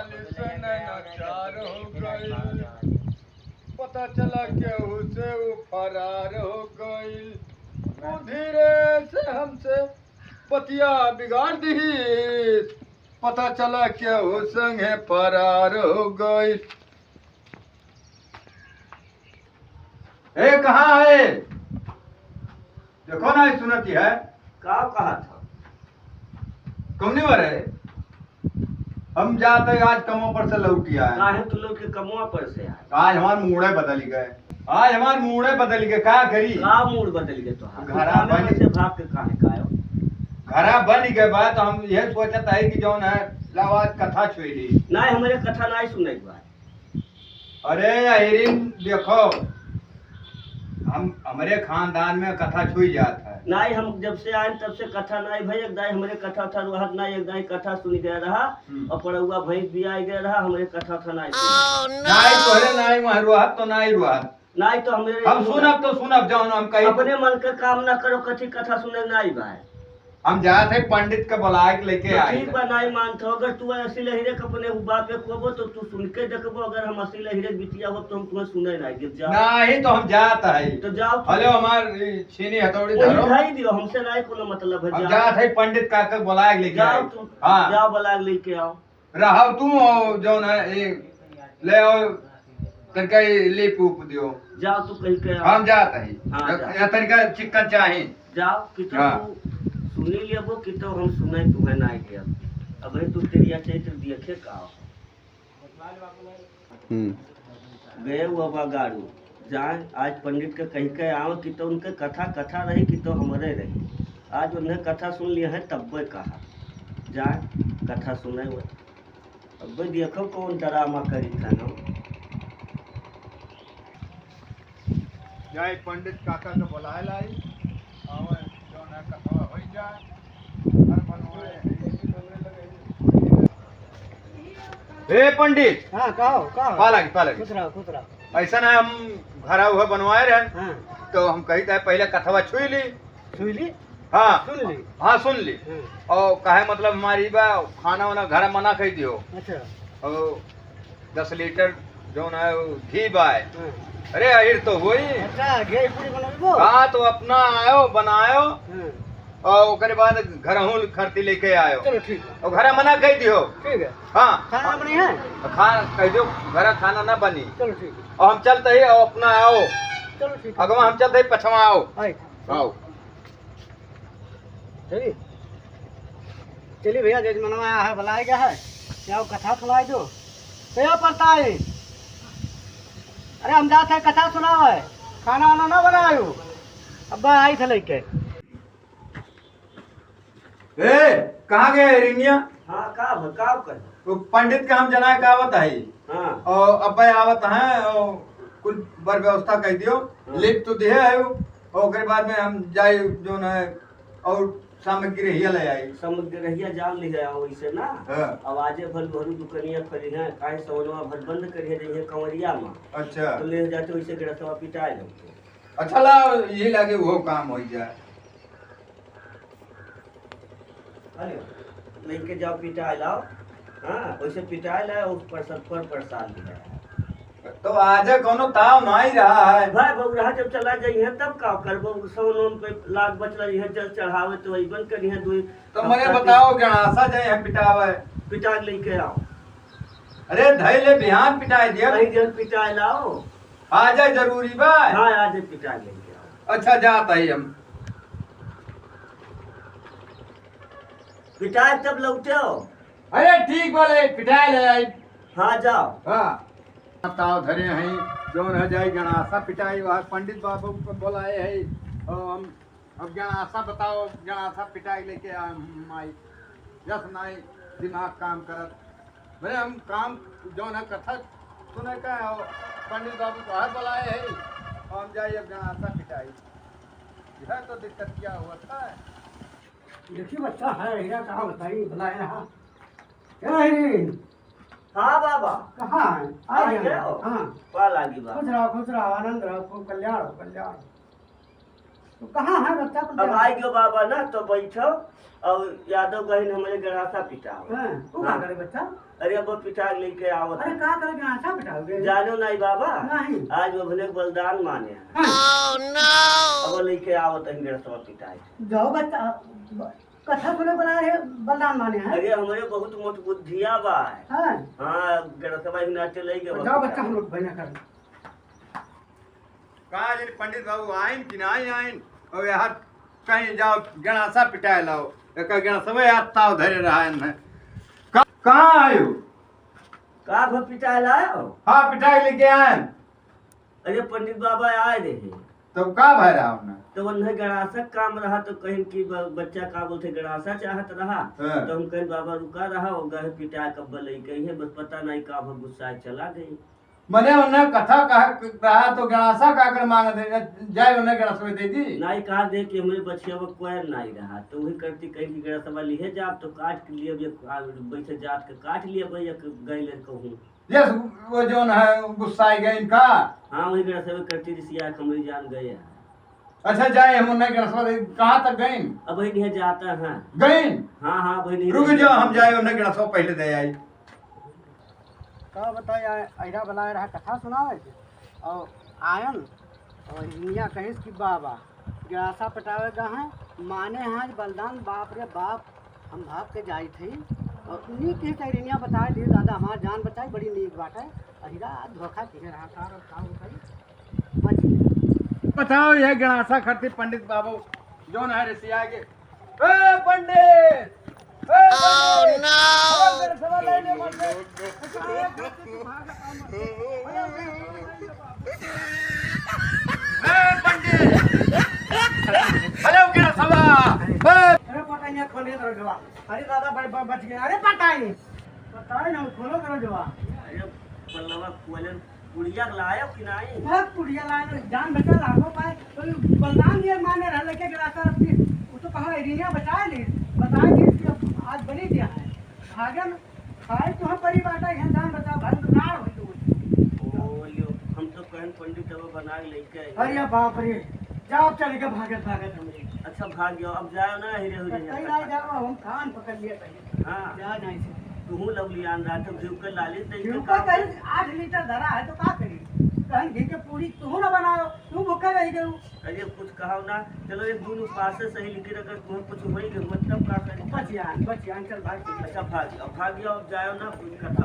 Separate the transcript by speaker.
Speaker 1: वाले से नैनाचार हो गई। पता चला केहू से वो फरार हो गई। वो धीरे से हमसे पतिया बिगाड़ दी। पता चला केहू संगे फरार हो गई। ए कहाँ है? देखो ना सुनती है।
Speaker 2: का कहा था?
Speaker 1: कौन बार है? हम जाते आज कमों पर से लौटी आए।
Speaker 2: काहे तू लोग के कमुआ पर से आए?
Speaker 1: आज हमारे मूड़े बदल गए। आज हमारे मूड़े बदल गए। क्या करी?
Speaker 2: का मूड बदल गए? तो
Speaker 1: घरा बन
Speaker 2: से भाग के काहे का आयो?
Speaker 1: घरा बन गए बात। तो हम यह सोचता है कि जौन है लावाज कथा छोड़ी।
Speaker 2: नहीं हमारे कथा नहीं सुने के बाद।
Speaker 1: अरे हिरिन देखो, हम हमारे खानदान में कथा छुई जाता है।
Speaker 2: नहीं हम जब से आए तब से कथा नहीं भाई। एक दाई हमारे कथा था रोहत नहीं, एक दाई कथा सुन गया रहा और पड़ुआ भैंस भी आ गया रहा। हमारे कथा था नहीं
Speaker 1: नहीं तोरे नहीं वहाँ रुआत तो नहीं रुआत
Speaker 2: नहीं तो हमारे
Speaker 1: हम सुनब तो सुनब जौन हम कहीं
Speaker 2: अपने मन के काम ना करो। कथी कथा सुने नहीं भाई।
Speaker 1: हम जाते हैं पंडित के बुलाए के लेके
Speaker 2: तो
Speaker 1: आए।
Speaker 2: ठीक बा नहीं मानते हो। अगर तू ऐसी लहरे अपने बाप पे खोबो तो तू सुन के देखबो। अगर हम असली लहरे बिटिया हो तो हम तुम्हें सुने नहीं गिर जाओ।
Speaker 1: नहीं तो हम जाता है
Speaker 2: तो जाओ।
Speaker 1: हेलो हमारी छीनी हथौड़ी धरो।
Speaker 2: ढाई दियो हमसे नहीं कोनो मतलब है।
Speaker 1: हम जाते हैं पंडित का के बुलाए के लेके
Speaker 2: जाओ
Speaker 1: आए।
Speaker 2: तुम
Speaker 1: हाँ
Speaker 2: जाओ बुला के लेके आओ।
Speaker 1: रहो तू और जौन है ले आओ तनका ले पूप दियो।
Speaker 2: जाओ तू कहीं के आओ।
Speaker 1: हम जाते हैं।
Speaker 2: हाँ, जा।
Speaker 1: या तनका चिकन चाहे
Speaker 2: जाओ कि तो
Speaker 1: हाँ।
Speaker 2: तू सुनी लेबो कि तो हम सुने तुम्हें नहीं गया। अब तू तेरिया चैत्र देखे का गए वो गाड़ू जाए। आज पंडित के कहीं के आओ कि तो उनके कथा रही कि तो हमारे रही। आज उन्हें कथा सुन लिया है तब वे कहा जाए कथा सुने हुए। अब वे देखो कौन ड्रामा करी था ना।
Speaker 1: जाए पंडित काका के बुलाए लाई और जौन है कथा हो जाए। हर बनवाए ए पंडित।
Speaker 2: हाँ कहो
Speaker 1: पाला
Speaker 2: खुश रहो।
Speaker 1: ऐसा ना हम घरा हुआ बनवाए रहे।
Speaker 2: हाँ
Speaker 1: तो हम कही था पहले कथवा छुई ली। हाँ
Speaker 2: सुन ली।
Speaker 1: हाँ सुन ली। और कहे मतलब हमारी बा खाना वाना घर मना कही दियो।
Speaker 2: अच्छा
Speaker 1: और 10 लीटर जो ना घी बाय। अरे अहिर तो वही।
Speaker 2: अच्छा घी पूरी बनाबो।
Speaker 1: हाँ तो अपना आयो बनायो और उसके बाद घर हूँ खरती लेके आयो।
Speaker 2: चलो ठीक है।
Speaker 1: और घर मना कही दियो।
Speaker 2: ठीक है।
Speaker 1: हाँ
Speaker 2: खाना बनी है?
Speaker 1: खाना कह दो घर खाना ना बनी।
Speaker 2: चलो ठीक है।
Speaker 1: और हम चलते ही और अपना आओ।
Speaker 2: चलो ठीक है।
Speaker 1: अगवा हम चलते ही पछवा आओ। आओ
Speaker 2: चलिए भैया जज मनवा आया है बुलाया गया है। क्या कथा सुनाई दो क्या पड़ता है? अरे हम जाते हैं कथा सुनाओ है। खाना वाना ना बनाओ। अब आई थे लेके।
Speaker 1: ए कहाँ गए रिंगिया?
Speaker 2: हाँ का कर
Speaker 1: तो पंडित के हम जना का आवत है।
Speaker 2: हाँ
Speaker 1: और अब आवत है और कुल बर व्यवस्था कर दियो। लिप तो दे है और उसके बाद में हम जाए जो न और सामग्री रहिया ले आई।
Speaker 2: समुद्र रहिया जान ले गया वैसे ना।
Speaker 1: हाँ।
Speaker 2: आवाजे भर भरू दुकनिया खड़ी है काहे सवनवा भर बंद करिए रही कंवरिया में।
Speaker 1: अच्छा
Speaker 2: तो ले जाते वैसे गिरसवा पिटाए लगते।
Speaker 1: अच्छा ला ये लगे वो काम हो जाए।
Speaker 2: अरे लेके जाओ पिटाए लाओ। हाँ वैसे पिटाए लाओ उस पर प्रसाद लिया।
Speaker 1: तो आज कोनो ताव नहीं रहा है।
Speaker 2: भाई बउरा जब चला जाइए तब का करबो। सोन पे लाख बचला है जल चढ़ावे तो वही बंद करी है। दो
Speaker 1: तो मने बताओ गणासा जाए हम पिटावे।
Speaker 2: पिटा लेके आओ।
Speaker 1: अरे धैले बिहान पिटाई दिया।
Speaker 2: कहीं जल पिटाए लाओ।
Speaker 1: आ जाए जरूरी बा।
Speaker 2: हाँ आज पिटा लेके आओ।
Speaker 1: अच्छा जाता ही हम
Speaker 2: पिटाए तब लौटे हो।
Speaker 1: अरे ठीक बोले पिटाई ले आई।
Speaker 2: हाँ जाओ।
Speaker 1: हाँ ताव धरे हैं जो न जाए गणासा पिटाई वहाँ पंडित बाबू को बुलाए है। और हम अब गणासा बताओ गणासा पिटाई लेके आए माई यस नाई दिमाग काम करत। भले हम काम जो न कथा सुने का और पंडित बाबू को हाथ बुलाए है और हम जाइए अब गणासा पिटाई। यह तो दिक्कत क्या हुआ था।
Speaker 2: देखिए बच्चा है हीरा कहाँ बताइए बुलाए रहा क्या है। हाँ बाबा कहाँ है? आ गए हो? हाँ पाल आगी बाबा। खुश रहो आनंद रहो खूब कल्याण हो।
Speaker 3: तो कहाँ है बच्चा को
Speaker 2: अब आई गयो बाबा ना तो बैठो और यादव गहिन हमारे गड़ासा पिटाओ।
Speaker 3: हाँ, वो क्या करे बच्चा?
Speaker 2: अरे अब वो पिटा लेके आओ।
Speaker 3: अरे क्या करे गणासा बिठाओगे?
Speaker 2: जानो नहीं बाबा,
Speaker 3: नहीं।
Speaker 2: आज वो भले बलिदान माने हैं। अब वो लेके आओ तो गड़ासा पिटाए।
Speaker 3: जाओ बच्चा, कथा सुने बना रहे बलिदान माने हैं।
Speaker 2: अरे हमारे बहुत मोट बुद्धिया बा है।
Speaker 3: हाँ,
Speaker 2: हाँ गड़ासा नाचे ले गए।
Speaker 3: जाओ बच्चा हम लोग भैया कर।
Speaker 1: कहा जी पंडित बाबू आइन कि नहीं आइन और यहाँ कहीं जाओ गणासा पिटाए लाओ एक गणासा याद ताव धरे रहा है कहाँ आयो
Speaker 2: का भर पिटाए लायो?
Speaker 1: हाँ पिटाई लेके आए
Speaker 2: अरे पंडित बाबा आए रहे
Speaker 1: तब का भय रहा उन्हें
Speaker 2: तो उन्हें गड़ासा काम रहा तो कहीं की बच्चा का बोलते गड़ासा चाहत रहा
Speaker 1: हाँ।
Speaker 2: तो हम कहीं बाबा रुका रहा और गए पिटाए कब्बल कही है बस पता नहीं का भर गुस्सा चला गई।
Speaker 1: मने उन्हें कथा कहा रहा तो गणासा का कर मांग दे जाए उन्हें गणासा दे दी
Speaker 2: नहीं कहा दे कि हमारे बच्चिया वो कोई नहीं रहा तो वही करती कहीं की गड़ासा लिए जाप तो काट के लिए बैठे जात के काट लिए भैया गई ले कहूँ
Speaker 1: यस वो जो है गुस्सा गए इनका
Speaker 2: हाँ वही गड़ासा करती रिसिया हमारी जान गए।
Speaker 1: अच्छा जाए हम उन्हें गणासा कहाँ तक गए
Speaker 2: अब वही नहीं जाता है
Speaker 1: गए
Speaker 2: हाँ हाँ वही नहीं
Speaker 1: रुक जाओ हम जाए उन्हें गणासा पहले दे आई
Speaker 3: का बताए ऐरा बनाए रहा कथा सुनावे के और आयन और हिनिया कहिस कि बाबा गड़ासा पटावे गा है माने हाज बलिदान बाप रे बाप हम भाग के जाई थी और उन्हीं के हिनिया बताए दी दादा हमार जान बचाई बड़ी नीक बात है अहिरा धोखा के रहा का बताई बच
Speaker 1: बताओ यह गणासा खरती पंडित बाबू जो है रसिया के ए पंडित हेलो क्या सवा
Speaker 3: अरे पटाई खोलिए करो जवा अरे दादा बच गए अरे पटाई ना खोलो करो जवा
Speaker 2: अरे पल्लवा कोलन पुड़िया लायो कि नहीं
Speaker 3: बहुत पुड़िया लाए जान बचा लाखों पाए तो बलिदान ये माने रह लेके गिराता अपनी वो तो कहा एरिया बचाए ली बताए दी आज बनी दिया है भागन खाए तो हम परी बाटा है जान बचा भाग नाड़ हो तो
Speaker 2: ओलियो हम तो कहन पंडित अब बना के लेके आए।
Speaker 3: अरे बाप रे जाओ चल के भागत हमरे
Speaker 2: अच्छा भाग गयो अब जाओ ना हीरे हो
Speaker 3: कहीं
Speaker 2: जाए
Speaker 3: ना जाओ हम कान पकड़ लिए पहले
Speaker 2: हां
Speaker 3: जा नहीं से
Speaker 2: तू लवलियान रहा तो जीव के लाली तई
Speaker 3: जिनका कहीं 8 लीटर धरा है तो का करी कहीं घी के पूरी तू ना बनाओ तू भूखा रह गयो
Speaker 2: अरे कुछ कहो ना चलो एक दून पास से सही लिखी अगर तुम्हें कुछ होई मतलब का करी
Speaker 3: बचियान चल भाग
Speaker 2: अच्छा भाग गयो अब जाओ ना कुछ कथा